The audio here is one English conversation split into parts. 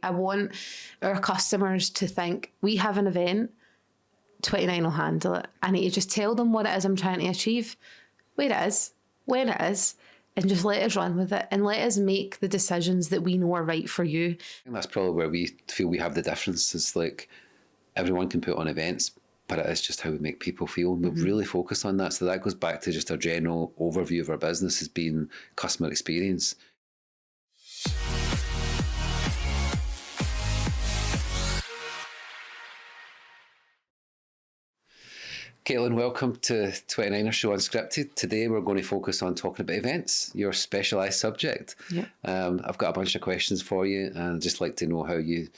I want our customers to think, we have an event, 29 will handle it. I need to just tell them what it is I'm trying to achieve, where it is, when it is, and just let us run with it and let us make the decisions that we know are right for you. I think that's probably where we feel we have the difference. Is like everyone can put on events, but it is just how we make people feel. And we've really focused on that. So that goes back to just our general overview of our business as being customer experience. Katelin, welcome to 29er Show Unscripted. Today we're going to focus on talking about events, your specialised subject. Yeah. I've got a bunch of questions for you, and I'd just like to know how you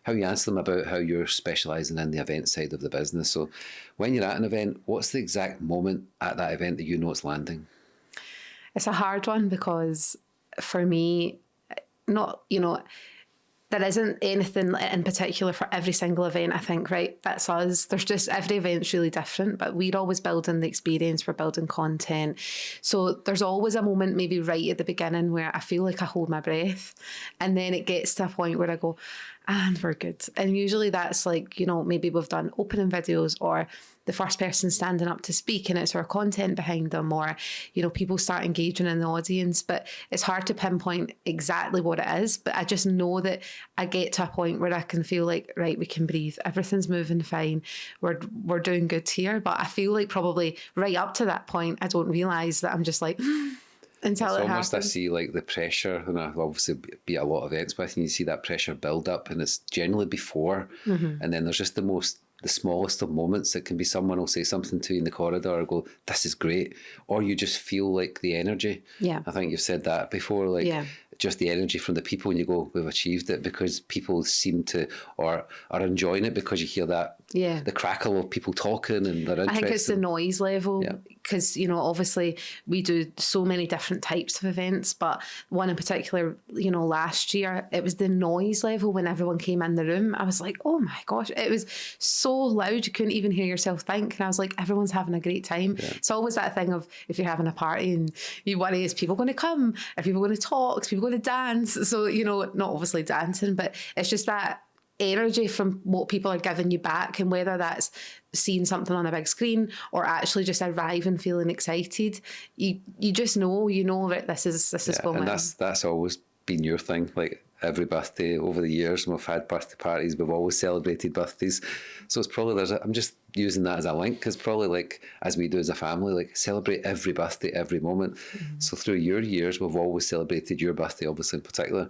answer them about how you're specialising in the event side of the business. So when you're at an event, what's the exact moment at that event that you know it's landing? It's a hard one because for me, there isn't anything in particular for every single event. I think, right, that's us. There's just, every event's really different, but we're always building the experience, we're building content. So there's always a moment maybe right at the beginning where I feel like I hold my breath, and then it gets to a point where I go, and we're good. And usually that's like, maybe we've done opening videos, or the first person standing up to speak and it's our content behind them, or, people start engaging in the audience. But it's hard to pinpoint exactly what it is. But I just know that I get to a point where I can feel like, right, we can breathe. Everything's moving fine. We're doing good here. But I feel like probably right up to that point, I don't realise that I'm just like, until it's it almost, happens. I see like the pressure, and I've obviously be at a lot of events with, and you see that pressure build up, and it's generally before, and then there's just the smallest of moments. It can be someone will say something to you in the corridor or go, this is great, or you just feel like the energy. Yeah, I think you've said that before, like just the energy from the people, and you go, we've achieved it, because people seem to, or are enjoying it, because you hear that, the crackle of people talking and they're interested. I think it's the noise level, because, obviously we do so many different types of events, but one in particular, last year, it was the noise level when everyone came in the room. I was like, oh my gosh, it was so loud, you couldn't even hear yourself think. And I was like, everyone's having a great time. It's always that thing of, if you're having a party and you worry, is people going to come? Are people going to talk? Is people going to dance? So, not obviously dancing, but it's just that energy from what people are giving you back, and whether that's seeing something on a big screen or actually just arriving feeling excited, you just know that this is going and well. That's always been your thing. Like every birthday over the years, when we've had birthday parties, we've always celebrated birthdays. So it's probably I'm just using that as a link, because probably like as we do as a family, like celebrate every birthday, every moment. So through your years, we've always celebrated your birthday, obviously in particular.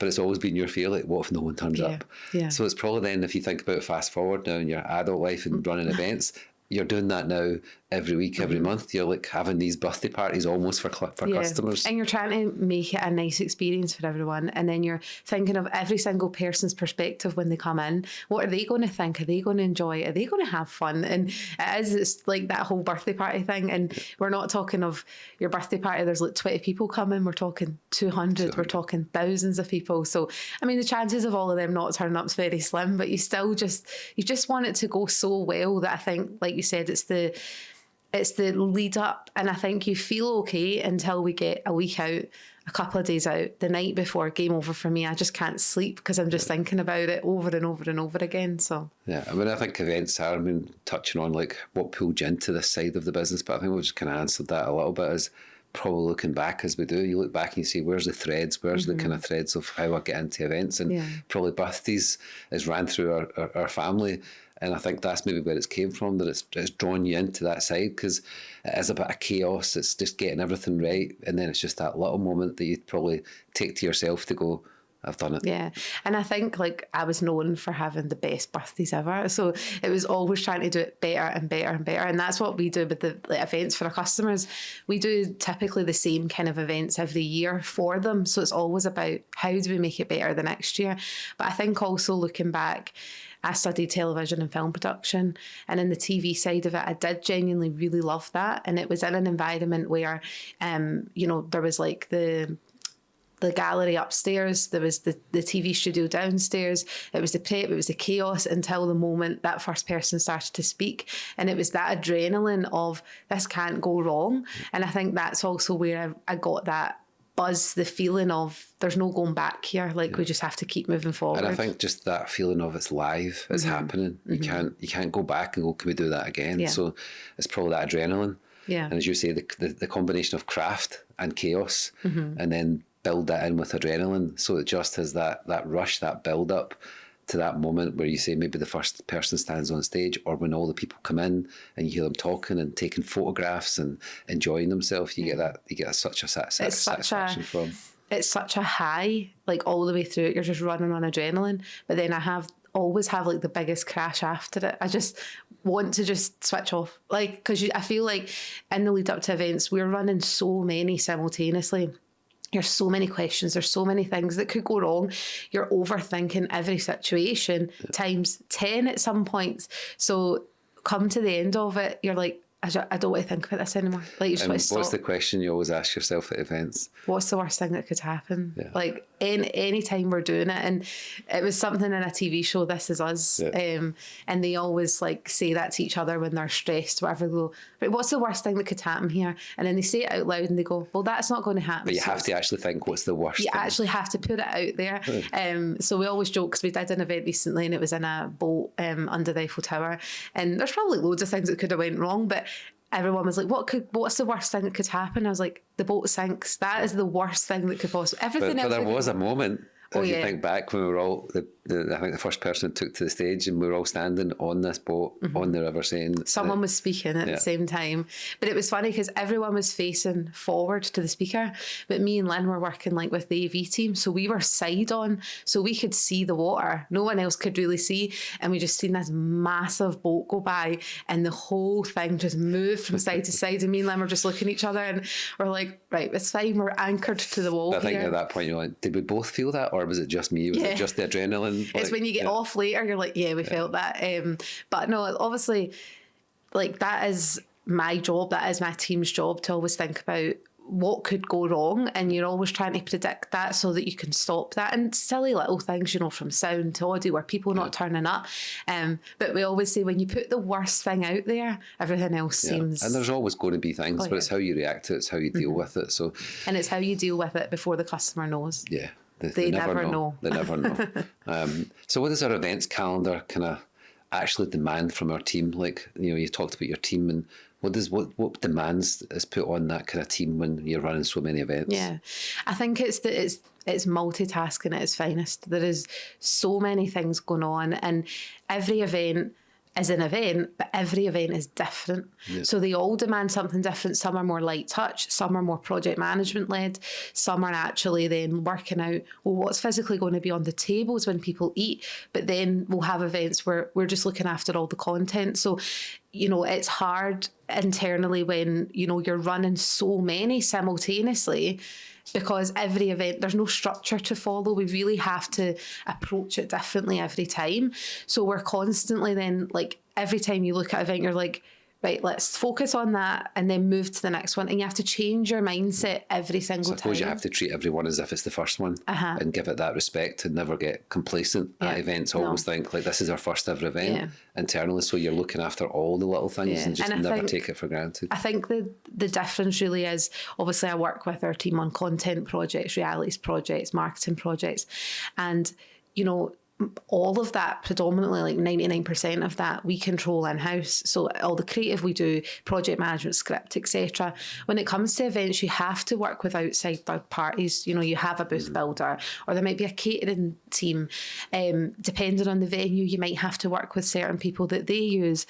But it's always been your fear, like, what if no one turns up? Yeah. So it's probably then, if you think about it, fast forward now in your adult life and running events, you're doing that now every week, every month. You're like having these birthday parties almost for customers. And you're trying to make it a nice experience for everyone. And then you're thinking of every single person's perspective when they come in. What are they going to think? Are they going to enjoy? Are they going to have fun? And it's like that whole birthday party thing. And we're not talking of your birthday party, there's like 20 people coming. We're talking 200. We're talking thousands of people. So, I mean, the chances of all of them not turning up is very slim, but you just want it to go so well that I think, like you said, it's the lead up, and I think you feel okay until we get a week out, a couple of days out, the night before, game over for me. I just can't sleep because I'm just thinking about it over and over and over again. So I mean, I think events are, touching on like what pulled you into this side of the business, but I think we've just kind of answered that a little bit, as probably looking back as we do, you look back and you see where's the threads, where's the kind of threads of how I get into events, and probably birthdays is ran through our family. And I think that's maybe where it's came from, that it's drawn you into that side, because it is a bit of chaos. It's just getting everything right. And then it's just that little moment that you'd probably take to yourself to go, I've done it. Yeah. And I think like I was known for having the best birthdays ever. So it was always trying to do it better and better and better. And that's what we do with the events for our customers. We do typically the same kind of events every year for them. So it's always about how do we make it better the next year. But I think also looking back, I studied television and film production, and in the TV side of it, I did genuinely really love that. And it was in an environment where, there was like the gallery upstairs, there was the TV studio downstairs, it was the prep, it was the chaos until the moment that first person started to speak. And it was that adrenaline of this can't go wrong. And I think that's also where I got that buzz, the feeling of there's no going back here. Like we just have to keep moving forward. And I think just that feeling of it's live, it's happening. You can't go back and go, can we do that again? Yeah. So it's probably that adrenaline. Yeah. And as you say, the combination of craft and chaos, and then build that in with adrenaline. So it just has that rush, that build up to that moment where you say maybe the first person stands on stage, or when all the people come in and you hear them talking and taking photographs and enjoying themselves, you get such a satisfaction from. It's such a high, like all the way through it. You're just running on adrenaline. But then always have like the biggest crash after it. I just want to just switch off. Like, because I feel like in the lead up to events, we're running so many simultaneously. There's so many questions. There's so many things that could go wrong. You're overthinking every situation times 10 at some points. So come to the end of it, you're like, I don't want to think about this anymore. Like, you just want to stop. What's the question you always ask yourself at events? What's the worst thing that could happen? Yeah. Like, any time we're doing it. And it was something in a TV show, This Is Us. Yeah. And they always like say that to each other when they're stressed, whatever. They go, right, what's the worst thing that could happen here? And then they say it out loud and they go, well, that's not going to happen. But you have to actually think, what's the worst You thing? actually have to put it out there. So we always joke, because we did an event recently and it was in a boat under the Eiffel Tower. And there's probably loads of things that could have went wrong, but everyone was like, what's the worst thing that could happen? I was like, the boat sinks. That is the worst thing that could possibly. Everything else. But there was a moment. Oh, if you yeah. think back when we were all, I think the first person took to the stage and we were all standing on this boat on the river saying... Someone was speaking at the same time. But it was funny because everyone was facing forward to the speaker. But me and Lynn were working like with the AV team. So we were side on. So we could see the water. No one else could really see. And we just seen this massive boat go by. And the whole thing just moved from side to side. And me and Lynn were just looking at each other and we're like, right, it's fine. We're anchored to the wall. I think here. at that point you're like, did we both feel that? Or was it just me? Was it just the adrenaline? It's when you get off later, you're like, we felt that. But no, obviously, like that is my job. That is my team's job to always think about what could go wrong. And you're always trying to predict that so that you can stop that. And silly little things, from sound to audio or people not turning up. But we always say when you put the worst thing out there, everything else seems... And there's always going to be things, but it's how you react to it, it's how you deal with it. So, and it's how you deal with it before the customer knows. Yeah. They never know. They never know. So what does our events calendar kind of actually demand from our team? Like, you talked about your team, and what demands is put on that kind of team when you're running so many events? Yeah, I think it's multitasking at its finest. There is so many things going on, and every event is an event, but every event is different. Yeah. So they all demand something different. Some are more light touch, some are more project management led, some are actually then working out, well, what's physically going to be on the tables when people eat. But then we'll have events where we're just looking after all the content. So, it's hard internally when, you're running so many simultaneously, because every event, there's no structure to follow. We really have to approach it differently every time. So we're constantly then, like, every time you look at an event, you're like, right, let's focus on that and then move to the next one. And you have to change your mindset every single time. I suppose you have to treat everyone as if it's the first one and give it that respect and never get complacent at events. Always think, like, this is our first ever event internally. So you're looking after all the little things and just never take it for granted. I think the difference really is, obviously I work with our team on content projects, realities projects, marketing projects. And, all of that, predominantly like 99% of that, we control in-house. So all the creative we do, project management, script, etc. When it comes to events, you have to work with outside third parties. You have a booth builder, or there might be a catering team. Depending on the venue, you might have to work with certain people that they use.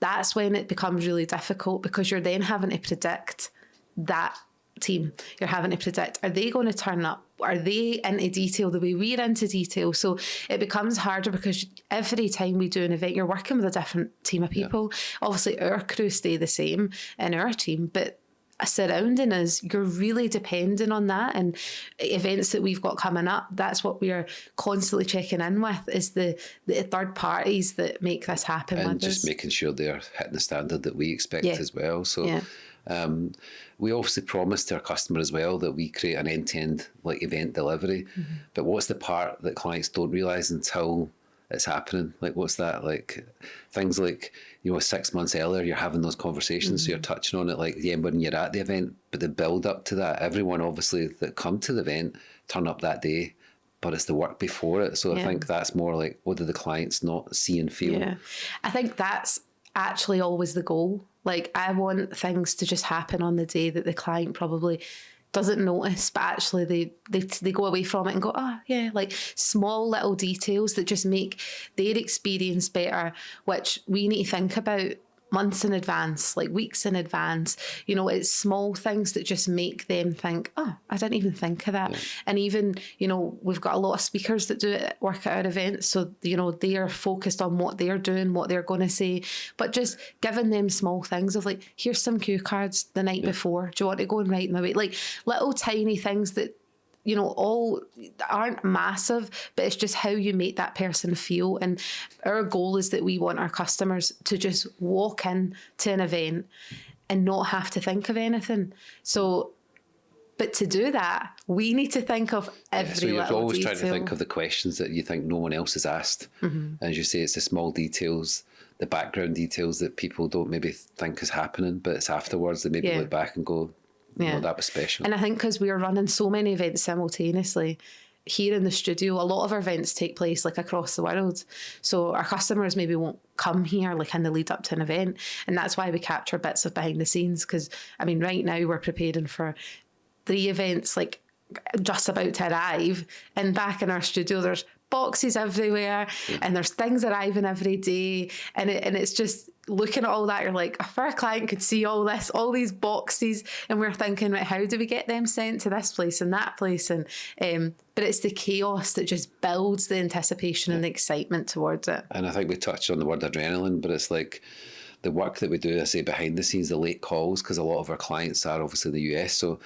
That's when it becomes really difficult, because you're then having to predict that team. You're having to predict, are they going to turn up? Are they into detail the way we're into detail? So it becomes harder, because every time we do an event, you're working with a different team of people. Obviously, our crew stay the same in our team, but surrounding us, you're really depending on that. And events that we've got coming up, that's what we are constantly checking in with, is the third parties that make this happen. And with just us. making sure they're hitting the standard that we expect as well. So we obviously promise to our customer as well that we create an end-to-end like event delivery. But what's the part that clients don't realise until it's happening. Like, what's that? Like, things like, 6 months earlier, you're having those conversations, so you're touching on it, like, yeah, when you're at the event, but the build up to that, everyone obviously that come to the event turn up that day, but it's the work before it. So I think that's more like, what do the clients not see and feel? Yeah, I think that's actually always the goal. Like, I want things to just happen on the day that the client probably doesn't notice, but actually they go away from it and go, oh yeah, like small little details that just make their experience better, which we need to think about months in advance, like weeks in advance. It's small things that just make them think, oh, I didn't even think of that. Yeah. And even, we've got a lot of speakers that do it, work at our events. So, they are focused on what they're doing, what they're going to say, but just giving them small things of like, here's some cue cards the night before. Do you want to go and write them away? Like little tiny things that, all aren't massive, but it's just how you make that person feel. And our goal is that we want our customers to just walk in to an event and not have to think of anything. So, but to do that, we need to think of every so you're little always detail. Trying to think of the questions that you think no one else has asked. And as you say, it's the small details, the background details that people don't maybe think is happening, but it's afterwards they maybe look back and go, that was special. And I think because we are running so many events simultaneously here in the studio, a lot of our events take place like across the world. So our customers maybe won't come here like in the lead up to an event. And that's why we capture bits of behind the scenes. Because right now we're preparing for 3 events like just about to arrive. And back in our studio, there's boxes everywhere and there's things arriving every day. And it's just looking at all that, you're like, if our client could see all this, all these boxes, and we're thinking, right, how do we get them sent to this place and that place? And but it's the chaos that just builds the anticipation and the excitement towards it. And I think we touched on the word adrenaline, but it's like the work that we do, I say behind the scenes, the late calls, because a lot of our clients are obviously in the US. So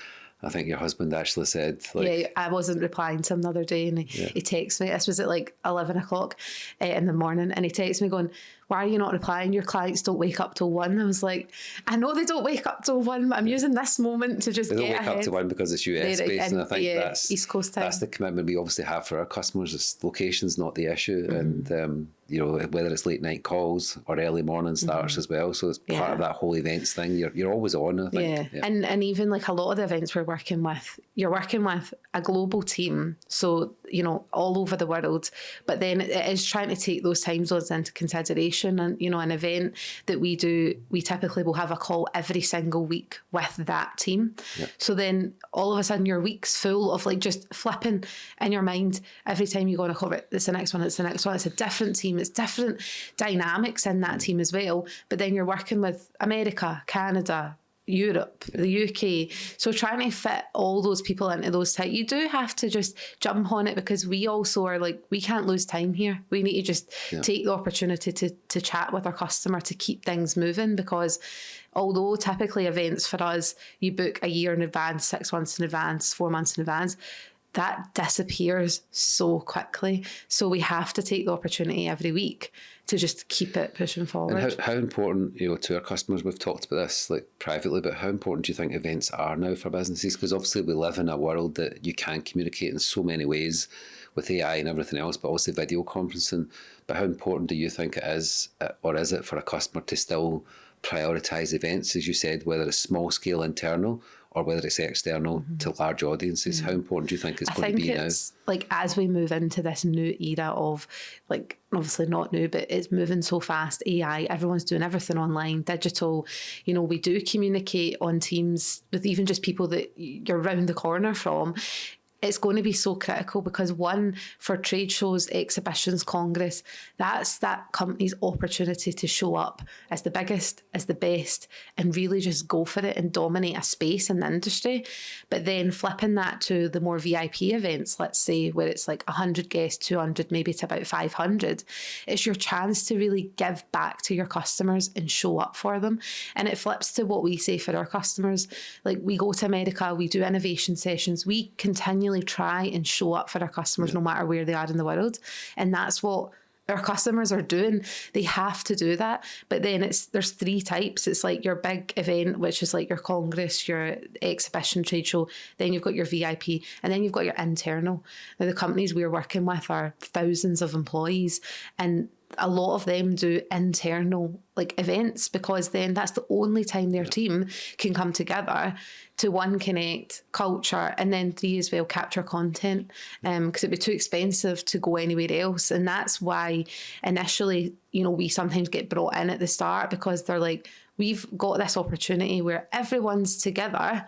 I think your husband actually said, like, I wasn't replying to him the other day, and he texted me. This was at like 11 o'clock in the morning, and he texted me going, why are you not replying? Your clients don't wake up till 1. I was like, I know they don't wake up till 1, but I'm using this moment to just they get don't wake ahead. up to 1 because it's US based, and I think that's East Coast time. That's the commitment we obviously have for our customers. It's location's not the issue, and whether it's late night calls or early morning starts as well. So it's part of that whole events thing. You're always on, I think. Yeah. And even like a lot of the events we're working with, you're working with a global team, so all over the world. But then it is trying to take those time zones into consideration. And an event that we do, we typically will have a call every single week with that team. Yep. So then all of a sudden your week's full of like just flipping in your mind every time you go on a call. It's the next one. It's the next one. It's a different team. It's different dynamics in that team as well. But then you're working with America, Canada, Europe, the UK. So trying to fit all those people into those types, you do have to just jump on it, because we also are like, we can't lose time here. We need to just take the opportunity to chat with our customer to keep things moving, because although typically events for us, you book a year in advance, 6 months in advance, 4 months in advance, that disappears so quickly. So we have to take the opportunity every week to just keep it pushing forward. And how important, to our customers, we've talked about this like privately, but how important do you think events are now for businesses? Because obviously we live in a world that you can communicate in so many ways with AI and everything else, but also video conferencing. But how important do you think it is, or is it for a customer to still prioritise events, as you said, whether it's small scale internal or whether it's external to large audiences? How important do you think it's going to be now? Like, as we move into this new era of, like, obviously not new, but it's moving so fast, AI, everyone's doing everything online, digital. We do communicate on Teams with even just people that you're round the corner from. It's going to be so critical, because one, for trade shows, exhibitions, congress, that's that company's opportunity to show up as the biggest, as the best, and really just go for it and dominate a space in the industry. But then flipping that to the more VIP events, let's say, where it's like 100 guests, 200, maybe to about 500, it's your chance to really give back to your customers and show up for them. And it flips to what we say for our customers. Like, we go to America, we do innovation sessions, we continually try and show up for our customers no matter where they are in the world. And that's what our customers are doing, they have to do that. But then there's 3 types. It's like your big event, which is like your congress, your exhibition, trade show. Then you've got your VIP, and then you've got your internal. Now, the companies we're working with are thousands of employees, and a lot of them do internal like events, because then that's the only time their team can come together to 1, connect, culture, and then 3 as well, capture content, because it'd be too expensive to go anywhere else. And that's why initially, you know, we sometimes get brought in at the start, because they're like, we've got this opportunity where everyone's together,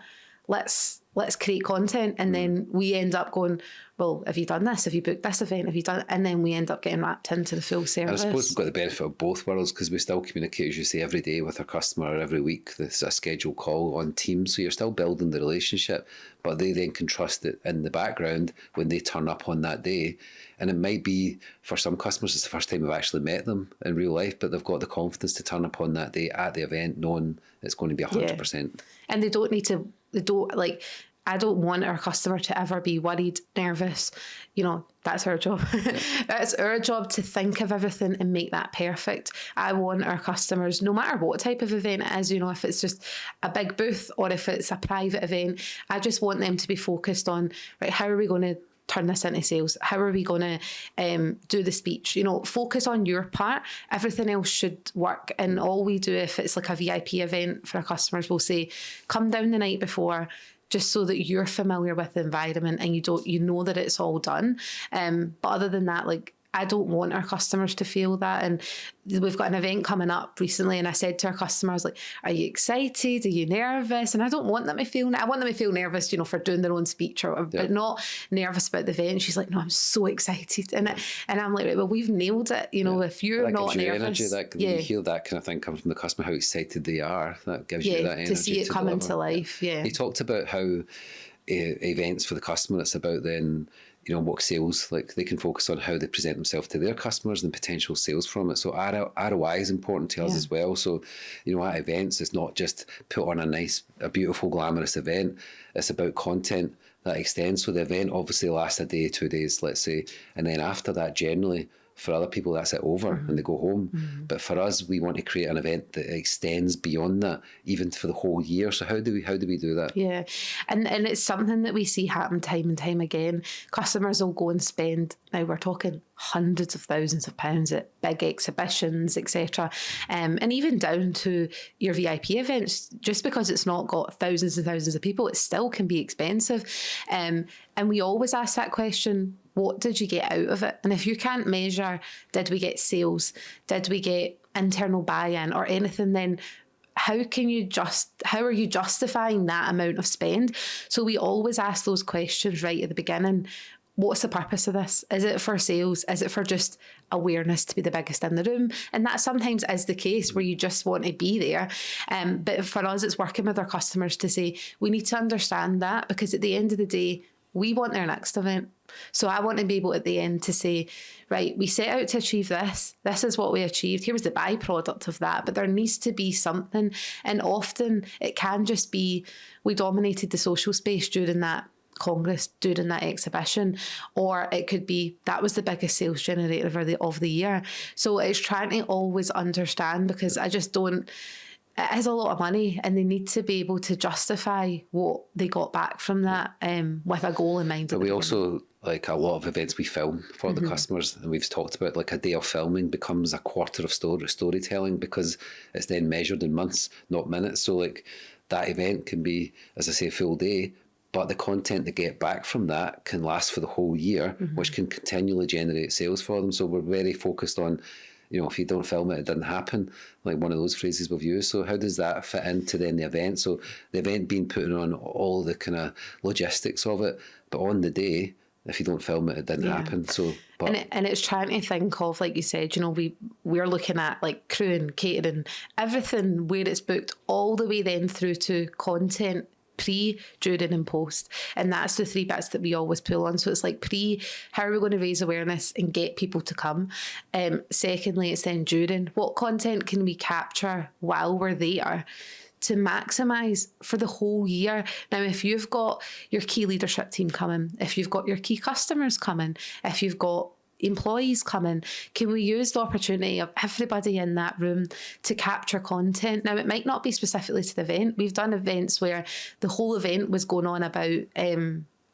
let's create content. And then we end up going, well, have you done this? Have you booked this event? Have you done? And then we end up getting wrapped into the full service. And I suppose we've got the benefit of both worlds, because we still communicate, as you say, every day with our customer, every week. There's a scheduled call on Teams, so you're still building the relationship, but they then can trust it in the background when they turn up on that day. And it might be, for some customers, it's the first time we've actually met them in real life, but they've got the confidence to turn up on that day at the event, knowing it's going to be 100%. And I don't want our customer to ever be worried, nervous. You know, that's our job. That's our job to think of everything and make that perfect. I want our customers, no matter what type of event it is, you know, if it's just a big booth or if it's a private event, I just want them to be focused on, right, how are we going to turn this into sales? How are we going to do the speech? You know, focus on your part. Everything else should work. And all we do, if it's like a VIP event for our customers, we'll say, come down the night before, just so that you're familiar with the environment and you know that it's all done. But other than that, like, I don't want our customers to feel that. And we've got an event coming up recently, and I said to our customers, like, are you excited? Are you nervous? And I don't want them to feel, I want them to feel nervous, you know, for doing their own speech or but not nervous about the event. She's like, no, I'm so excited. And I'm like, right, well, we've nailed it. You know, if you're not nervous. Energy, when you hear that kind of thing come from the customer, how excited they are, that gives you that energy to see it come into life. Yeah. You talked about how events for the customer, it's about then, you know, what sales, like they can focus on how they present themselves to their customers and potential sales from it. So ROI is important to us as well. So, you know, at events, it's not just put on a beautiful, glamorous event. It's about content that extends. So the event obviously lasts a day, 2 days, let's say. And then after that, generally, for other people, that's it over and they go home. But for us, we want to create an event that extends beyond that, even for the whole year. So how do we do that? Yeah, and it's something that we see happen time and time again. Customers will go and spend, now we're talking hundreds of thousands of pounds at big exhibitions, etc. And even down to your VIP events, just because it's not got thousands and thousands of people, it still can be expensive. And we always ask that question, what did you get out of it? And if you can't measure, did we get sales? Did we get internal buy-in or anything? Then how are you justifying that amount of spend? So we always ask those questions right at the beginning. What's the purpose of this? Is it for sales? Is it for just awareness to be the biggest in the room? And that sometimes is the case where you just want to be there. But for us, it's working with our customers to say, we need to understand that, because at the end of the day, we want their next event. So I want to be able at the end to say, right, we set out to achieve this. This is what we achieved. Here was the byproduct of that. But there needs to be something. And often it can just be, we dominated the social space during that congress, during that exhibition, or it could be that was the biggest sales generator of the year. So it's trying to always understand, because I just don't, it is a lot of money and they need to be able to justify what they got back from that with a goal in mind. But we also, like a lot of events we film for the customers, and we've talked about, like a day of filming becomes a quarter of storytelling, because it's then measured in months, not minutes. So like that event can be, as I say, a full day, but the content they get back from that can last for the whole year, which can continually generate sales for them. So we're very focused on, you know, if you don't film it, it doesn't happen. Like one of those phrases we've used. So how does that fit into then the event? So the event being put on all the kind of logistics of it, but on the day, if you don't film it, it didn't happen. So, and it's trying to think of, like you said, you know, we're looking at like crew and catering, everything where it's booked, all the way then through to content, pre, during and post. And that's the 3 bits that we always pull on. So it's like pre, how are we going to raise awareness and get people to come? Secondly, it's then during, what content can we capture while we're there to maximise for the whole year? Now, if you've got your key leadership team coming, if you've got your key customers coming, if you've got employees coming, can we use the opportunity of everybody in that room to capture content? Now, it might not be specifically to the event. We've done events where the whole event was going on about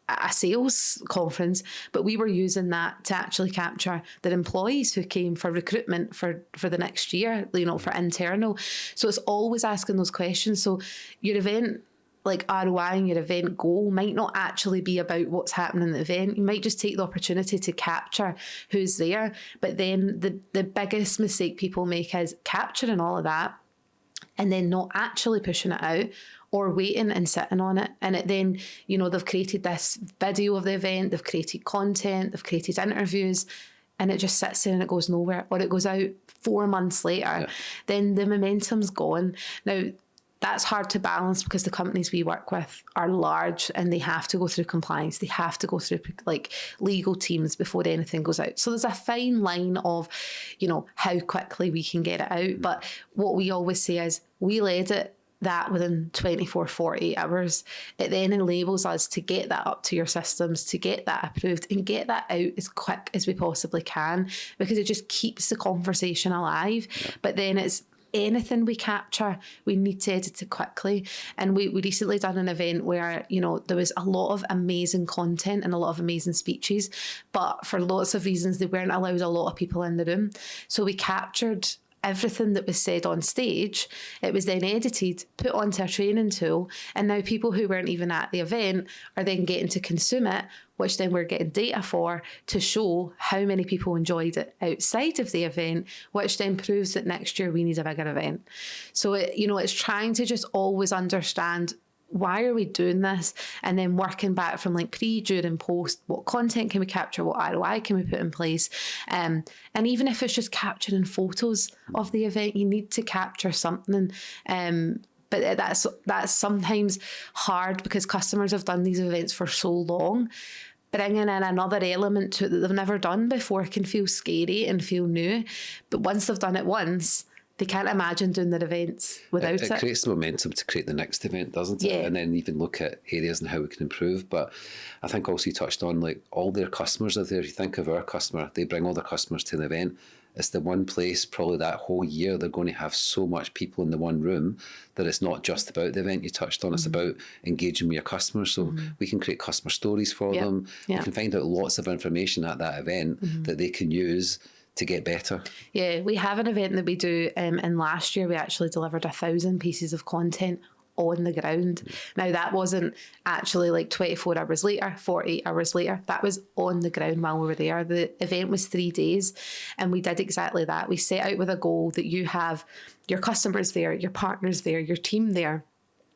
a sales conference, but we were using that to actually capture the employees who came for recruitment for the next year, you know, for internal. So it's always asking those questions. So your event, like ROI and your event goal, might not actually be about what's happening in the event. You might just take the opportunity to capture who's there. But then the biggest mistake people make is capturing all of that and then not actually pushing it out, or waiting and sitting on it. And it then, you know, they've created this video of the event, they've created content, they've created interviews, and it just sits there and it goes nowhere, or it goes out 4 months later. Then the momentum's gone. Now, that's hard to balance because the companies we work with are large and they have to go through compliance. They have to go through like legal teams before anything goes out. So there's a fine line of, you know, how quickly we can get it out. But what we always say is we'll edit that within 24, 48 hours. It then enables us to get that up to your systems, to get that approved and get that out as quick as we possibly can, because it just keeps the conversation alive. But then it's anything we capture, we need to edit it quickly. And we recently done an event where, you know, there was a lot of amazing content and a lot of amazing speeches, but for lots of reasons, they weren't allowed a lot of people in the room. So we captured everything that was said on stage. It was then edited, put onto a training tool, and now people who weren't even at the event are then getting to consume it, which then we're getting data for to show how many people enjoyed it outside of the event, which then proves that next year we need a bigger event. So, it's trying to just always understand, why are we doing this? And then working back from like pre, during, post, what content can we capture? What ROI can we put in place? And even if it's just capturing photos of the event, you need to capture something. But that's sometimes hard because customers have done these events for so long. Bringing in another element to it that they've never done before can feel scary and feel new. But once they've done it once, they can't imagine doing their events without it. It creates the momentum to create the next event, doesn't it? Yeah. And then even look at areas and how we can improve. But I think also you touched on, like, all their customers are there. You think of our customer, they bring all their customers to an event. It's the one place probably that whole year they're going to have so much people in the one room that it's not just about the event you touched on. It's about engaging with your customers. So we can create customer stories for them. You can find out lots of information at that event that they can use to get better. Yeah, we have an event that we do, and last year we actually delivered 1,000 pieces of content on the ground. Now, that wasn't actually like 24 hours later, 48 hours later. That was on the ground while we were there. The event was 3 days, and we did exactly that. We set out with a goal that you have your customers there, your partners there, your team there.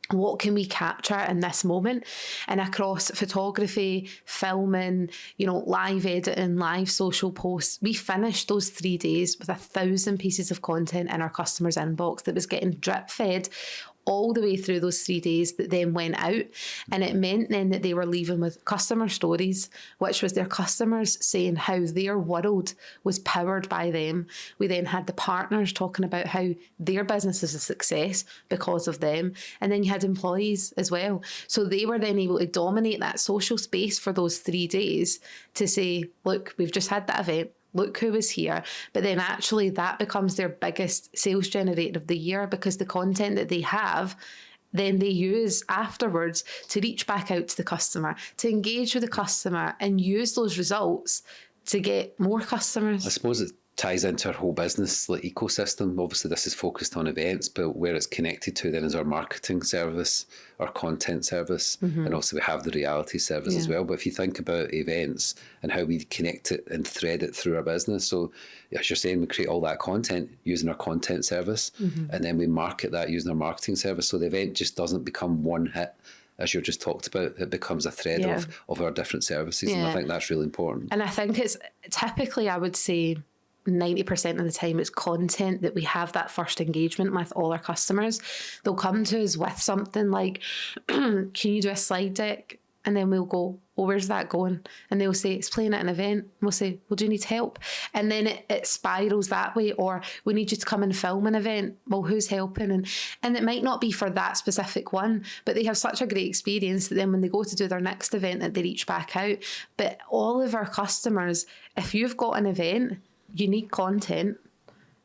What can we capture in this moment? And across photography, filming, live editing, live social posts, we finished those 3 days with 1,000 pieces of content in our customers' inbox that was getting drip fed all the way through those 3 days that then went out. And it meant then that they were leaving with customer stories, which was their customers saying how their world was powered by them. We then had the partners talking about how their business is a success because of them. And then you had employees as well. So they were then able to dominate that social space for those 3 days to say, look, we've just had that event. Look who was here. But then actually that becomes their biggest sales generator of the year, because the content that they have, then they use afterwards to reach back out to the customer, to engage with the customer and use those results to get more customers. I suppose it ties into our whole business ecosystem. Obviously this is focused on events, but where it's connected to then is our marketing service, our content service, and also we have the reality service as well. But if you think about events and how we connect it and thread it through our business, so as you're saying, we create all that content using our content service, and then we market that using our marketing service. So the event just doesn't become one hit, as you just talked about. It becomes a thread of our different services, and I think that's really important. And I think it's typically, I would say, 90% of the time it's content that we have that first engagement with all our customers. They'll come to us with something like, can you do a slide deck And then we'll go, well, where's that going? And they'll say, it's playing at an event. And we'll say, well, do you need help? And then it spirals that way. Or we need you to come and film an event. Well, who's helping? And it might not be for that specific one, but they have such a great experience that then when they go to do their next event, that they reach back out. But all of our customers, if you've got an event, you need content,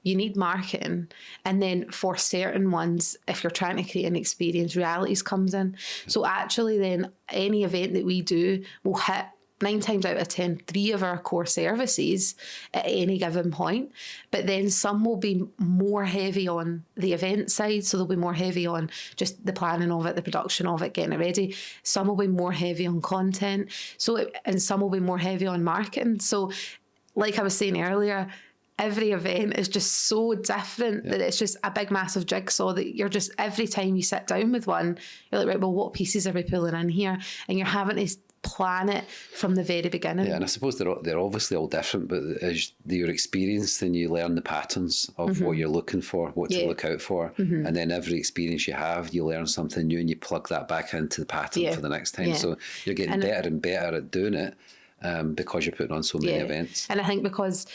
you need marketing, and then for certain ones, if you're trying to create an experience, realities comes in. So actually then any event that we do will hit 9 times out of 10, 3 of our core services at any given point. But then some will be more heavy on the event side. So they'll be more heavy on just the planning of it, the production of it, getting it ready. Some will be more heavy on content. And some will be more heavy on marketing. So like I was saying earlier, every event is just so different that it's just a big, massive jigsaw that you're just, every time you sit down with one, you're like, right, well, what pieces are we pulling in here? And you're having to plan it from the very beginning. Yeah, and I suppose they're obviously all different, but as your experience, then you learn the patterns of what you're looking for, what to look out for. And then every experience you have, you learn something new and you plug that back into the pattern for the next time. So you're getting better and better at doing it because you're putting on so many events. And I think because,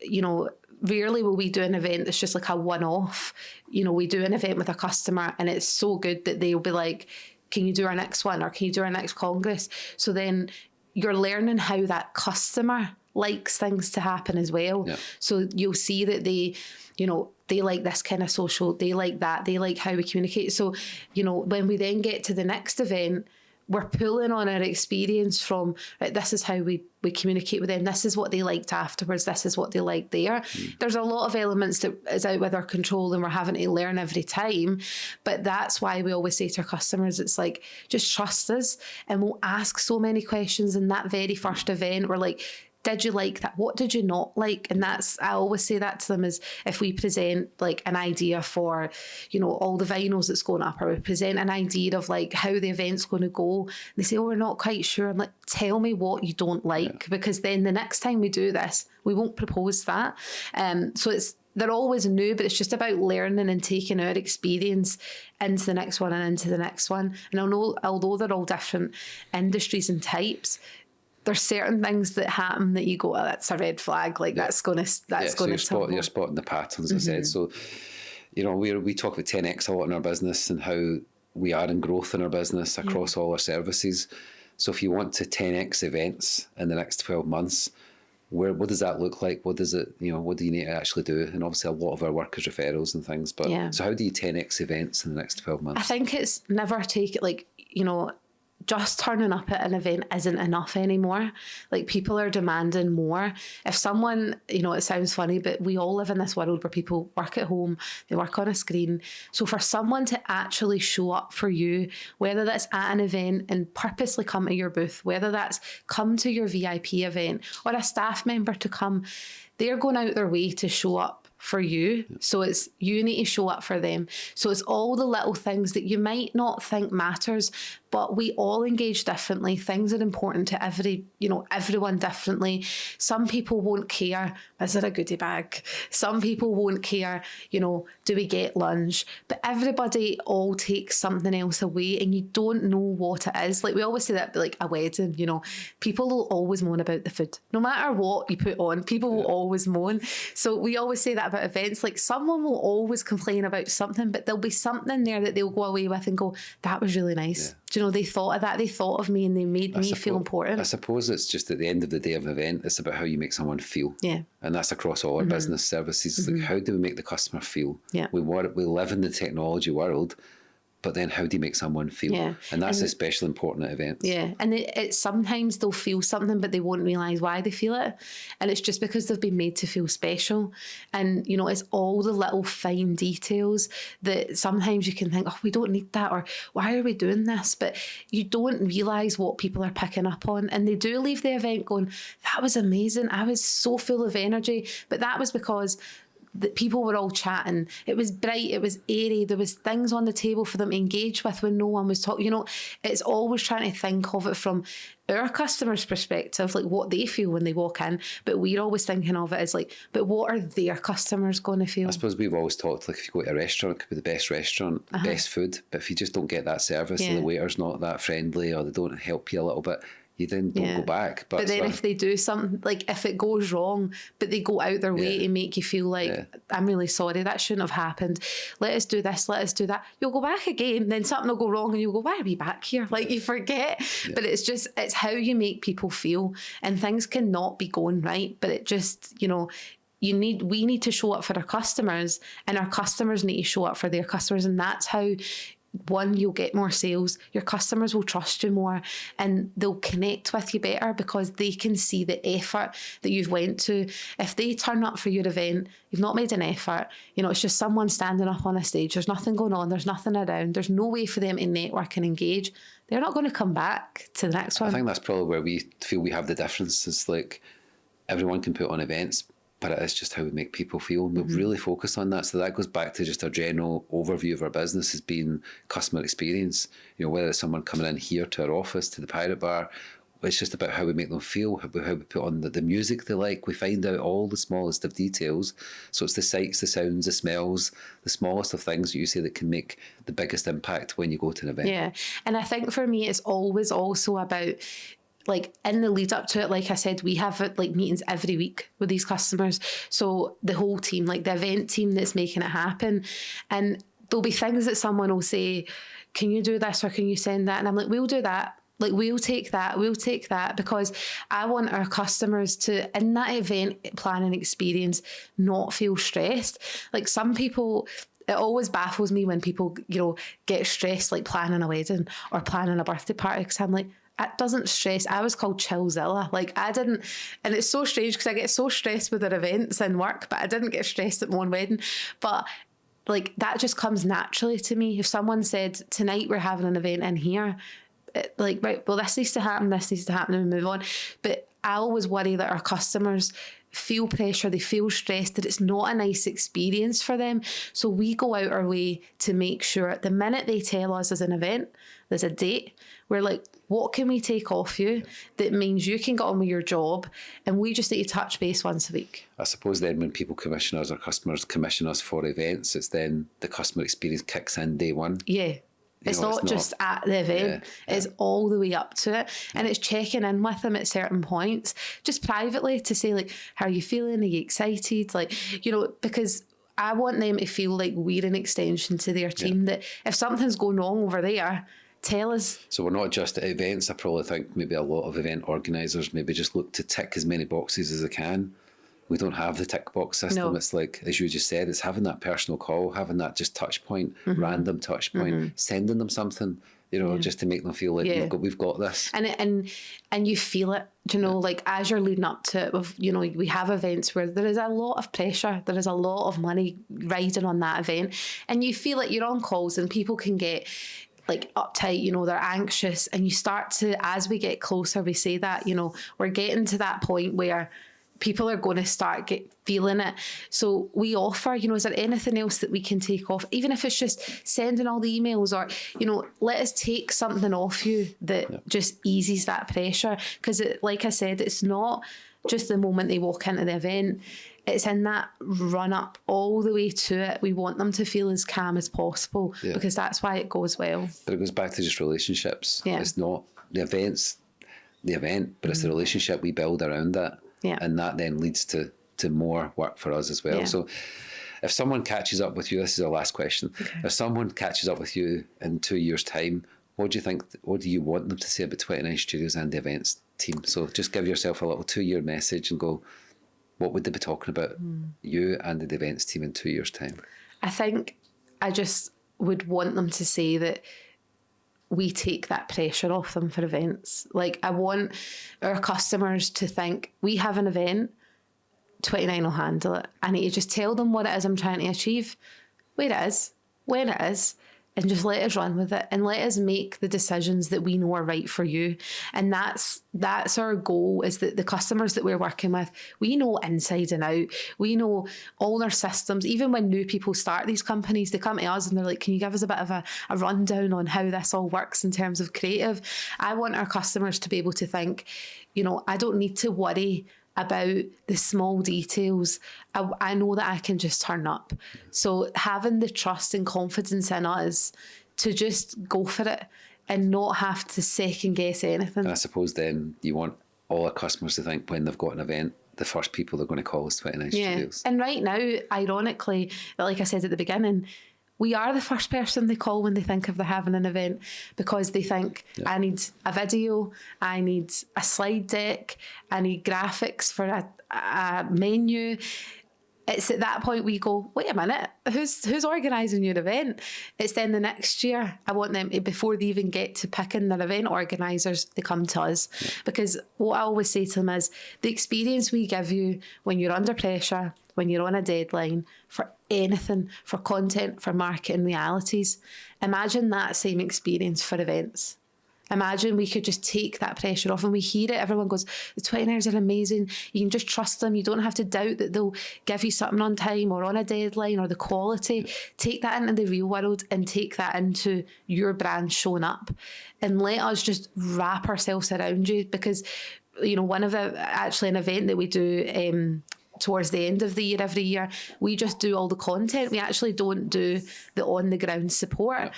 you know, rarely will we do an event that's just like a one-off. You know, we do an event with a customer and it's so good that they'll be like, can you do our next one, or can you do our next congress? So then you're learning how that customer likes things to happen as well. So you'll see that they, you know, they like this kind of social, they like that, they like how we communicate. So, you know, when we then get to the next event, we're pulling on our experience from, right, this is how we communicate with them. This is what they liked afterwards. This is what they liked there. There's a lot of elements that is out with our control and we're having to learn every time. But that's why we always say to our customers, it's like, just trust us. And we'll ask so many questions in that very first event. We're like, did you like that? What did you not like? And that's, I always say that to them, is if we present like an idea for, you know, all the vinyls that's going up, or we present an idea of like how the event's going to go, they say, oh, we're not quite sure. I'm like, tell me what you don't like, because then the next time we do this, we won't propose that. So they're always new, but it's just about learning and taking our experience into the next one and into the next one. And although they're all different industries and types, there's certain things that happen that you go, oh, that's a red flag. Like that's going to so you're spotting the patterns. I said so. You know, we talk about 10x a lot in our business and how we are in growth in our business across all our services. So if you want to 10x events in the next 12 months, what does that look like? What does it, you know, what do you need to actually do? And obviously a lot of our work is referrals and things. But so how do you 10x events in the next 12 months? I think it's never take it like, you know, just turning up at an event isn't enough anymore. Like, people are demanding more. If someone, you know, it sounds funny, but we all live in this world where people work at home, they work on a screen. So for someone to actually show up for you, whether that's at an event and purposely come to your booth, whether that's come to your VIP event, or a staff member to come, they're going out their way to show up for you. So it's, you need to show up for them. So it's all the little things that you might not think matters, but we all engage differently. Things are important to everyone differently. Some people won't care, is there a goodie bag? Some people won't care, you know, do we get lunch? But everybody all takes something else away, and you don't know what it is. Like, we always say that, like a wedding, you know, people will always moan about the food. No matter what you put on, people will always moan. So we always say that about events. Like, someone will always complain about something, but there'll be something there that they'll go away with and go, that was really nice. Do you know, they thought of that, they thought of me, and they made me feel important. I suppose it's just at the end of the day of an event, it's about how you make someone feel. Yeah. And that's across all our business services. Like, how do we make the customer feel? Yeah. We live in the technology world, but then how do you make someone feel? Yeah. And that's especially important at events. Yeah. And it's sometimes they'll feel something, but they won't realise why they feel it. And it's just because they've been made to feel special. And, you know, it's all the little fine details that sometimes you can think, oh, we don't need that, or why are we doing this? But you don't realise what people are picking up on. And they do leave the event going, that was amazing. I was so full of energy. But that was because the people were all chatting. It was bright, it was airy, there was things on the table for them to engage with when no one was talking. You know, it's always trying to think of it from our customers' perspective, like what they feel when they walk in, but we're always thinking of it as like, but what are their customers going to feel? I suppose we've always talked, like, if you go to a restaurant, it could be the best restaurant, best food, but if you just don't get that service and the waiter's not that friendly, or they don't help you a little bit, you then don't go back. But then if they do something, like if it goes wrong, but they go out their way to make you feel like, I'm really sorry, that shouldn't have happened. Let us do this, let us do that. You'll go back again, then something will go wrong and you'll go, why are we back here? Like, you forget. But it's how you make people feel, and things cannot be going right, but it just, you know, we need to show up for our customers, and our customers need to show up for their customers. And that's how, one, you'll get more sales, your customers will trust you more, and they'll connect with you better because they can see the effort that you've went to. If they turn up for your event, you've not made an effort, you know, it's just someone standing up on a stage, there's nothing going on, there's nothing around, there's no way for them to network and engage, they're not going to come back to the next one. I think that's probably where we feel we have the difference. Is like, everyone can put on events, but it is just how we make people feel. And we've really focused on that. So that goes back to just our general overview of our business as being customer experience. You know, whether it's someone coming in here to our office, to the Pirate Bar, it's just about how we make them feel, how we put on the music they like. We find out all the smallest of details. So it's the sights, the sounds, the smells, the smallest of things that you say that can make the biggest impact when you go to an event. Yeah. And I think for me, it's always also about, like, in the lead up to it, like I said, we have like meetings every week with these customers. So the whole team, like the event team that's making it happen, and there'll be things that someone will say, can you do this or can you send that? And I'm like, we'll do that. Like, we'll take that, because I want our customers to, in that event planning experience, not feel stressed. Like, some people, it always baffles me when people, you know, get stressed, like planning a wedding or planning a birthday party, because I'm like, it doesn't stress. I was called Chillzilla. Like, I didn't, and it's so strange because I get so stressed with their events and work, but I didn't get stressed at my own wedding. But like, that just comes naturally to me. If someone said, tonight we're having an event in here, like, right, well, this needs to happen, and move on. But I always worry that our customers feel pressure, they feel stressed, that it's not a nice experience for them. So we go out our way to make sure the minute they tell us there's an event, there's a date, we're like, what can we take off you that means you can get on with your job, and we just need to touch base once a week. I suppose then when people commission us, or customers commission us for events, it's then the customer experience kicks in day one. Yeah. It's not just at the event, it's all the way up to it. And it's checking in with them at certain points, just privately, to say, like, how are you feeling? Are you excited? Like, you know, because I want them to feel like we're an extension to their team, that if something's going wrong over there, tell us. So we're not just at events. I probably think maybe a lot of event organisers maybe just look to tick as many boxes as they can. We don't have the tick box system. No. It's like, as you just said, it's having that personal call, having that just touch point, random touch point, sending them something, you know, just to make them feel like we've got this. And you feel it, you know, like, as you're leading up to it, you know, we have events where there is a lot of pressure, there is a lot of money riding on that event, and you feel like you're on calls and people can get like uptight, you know, they're anxious, and you start to, as we get closer, we say that, you know, we're getting to that point where people are going to start feeling it. So we offer, you know, is there anything else that we can take off? Even if it's just sending all the emails, or, you know, let us take something off you that just eases that pressure. Because, like I said, it's not just the moment they walk into the event. It's in that run up all the way to it. We want them to feel as calm as possible, because that's why it goes well. But it goes back to just relationships. Yeah. It's not the event, but it's the relationship we build around that. Yeah. And that then leads to more work for us as well. Yeah. So if someone catches up with you, this is our last question. Okay. If someone catches up with you in 2 years' time, what do you think, what do you want them to say about 29 Studios and the events team? So just give yourself a little 2-year message and go, what would they be talking about you and the events team in 2 years' time? I think I just would want them to say that we take that pressure off them for events. Like, I want our customers to think, we have an event, 29 will handle it. I need to just tell them what it is I'm trying to achieve, where it is, when it is, and just let us run with it and let us make the decisions that we know are right for you. And that's our goal, is that the customers that we're working with, we know inside and out. We know all their systems. Even when new people start these companies, they come to us and they're like, can you give us a bit of a rundown on how this all works in terms of creative? I want our customers to be able to think, you know, I don't need to worry about the small details. I know that I can just turn up. So having the trust and confidence in us to just go for it and not have to second guess anything. And I suppose then you want all our customers to think when they've got an event, the first people they're going to call is 29 Studios. And right now, ironically, like I said at the beginning, we are the first person they call when they think of they're having an event, because they think, I need a video, I need a slide deck, I need graphics for a menu. It's at that point we go, wait a minute, who's organising your event? It's then the next year. I want them to, before they even get to picking their event organisers, they come to us. Because what I always say to them is, the experience we give you when you're under pressure, when you're on a deadline, for anything, for content, for marketing realities, imagine that same experience for events. Imagine we could just take that pressure off. And we hear it, everyone goes, the 29ers are amazing. You can just trust them. You don't have to doubt that they'll give you something on time or on a deadline or the quality. Take that into the real world and take that into your brand showing up. And let us just wrap ourselves around you. Because, you know, one of the, actually an event that we do towards the end of the year, every year, we just do all the content. We actually don't do the on-the-ground support.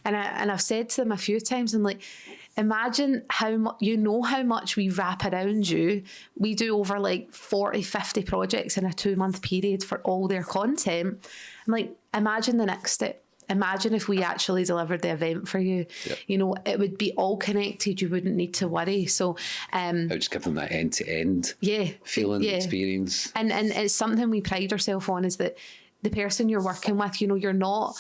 And I've said to them a few times, I'm like, imagine how much, you know, how much we wrap around you. We do over like 40, 50 projects in a 2-month period for all their content. I'm like, imagine the next step. Imagine if we actually delivered the event for you. You know, it would be all connected. You wouldn't need to worry. So I would just give them that end-to-end feeling, experience. And it's something we pride ourselves on, is that the person you're working with, you know, you're not,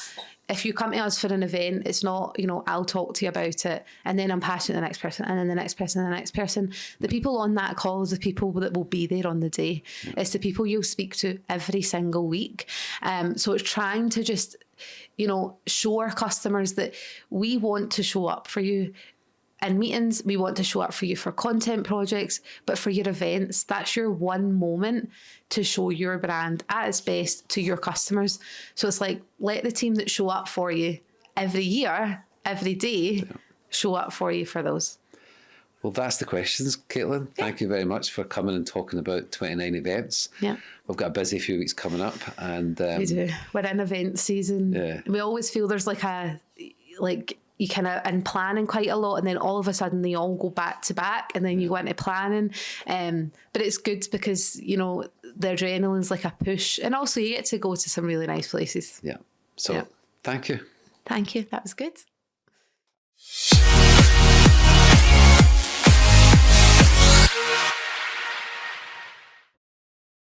if you come to us for an event, it's not, you know, I'll talk to you about it and then I'm passing to the next person and then the next person and the next person. The people on that call is the people that will be there on the day. It's the people you'll speak to every single week. So it's trying to just, you know, show our customers that we want to show up for you in meetings, we want to show up for you for content projects, but for your events, that's your one moment to show your brand at its best to your customers. So it's like, let the team that show up for you every year, every day, show up for you for those. Well, that's the questions, Katelin. Thank you very much for coming and talking about 29 events. We've got a busy few weeks coming up. And we do. We're in event season. We always feel there's you kind of in planning quite a lot, and then all of a sudden they all go back to back, and then you go into planning. But it's good because, you know, the adrenaline's like a push, and also you get to go to some really nice places. So thank you. Thank you. That was good.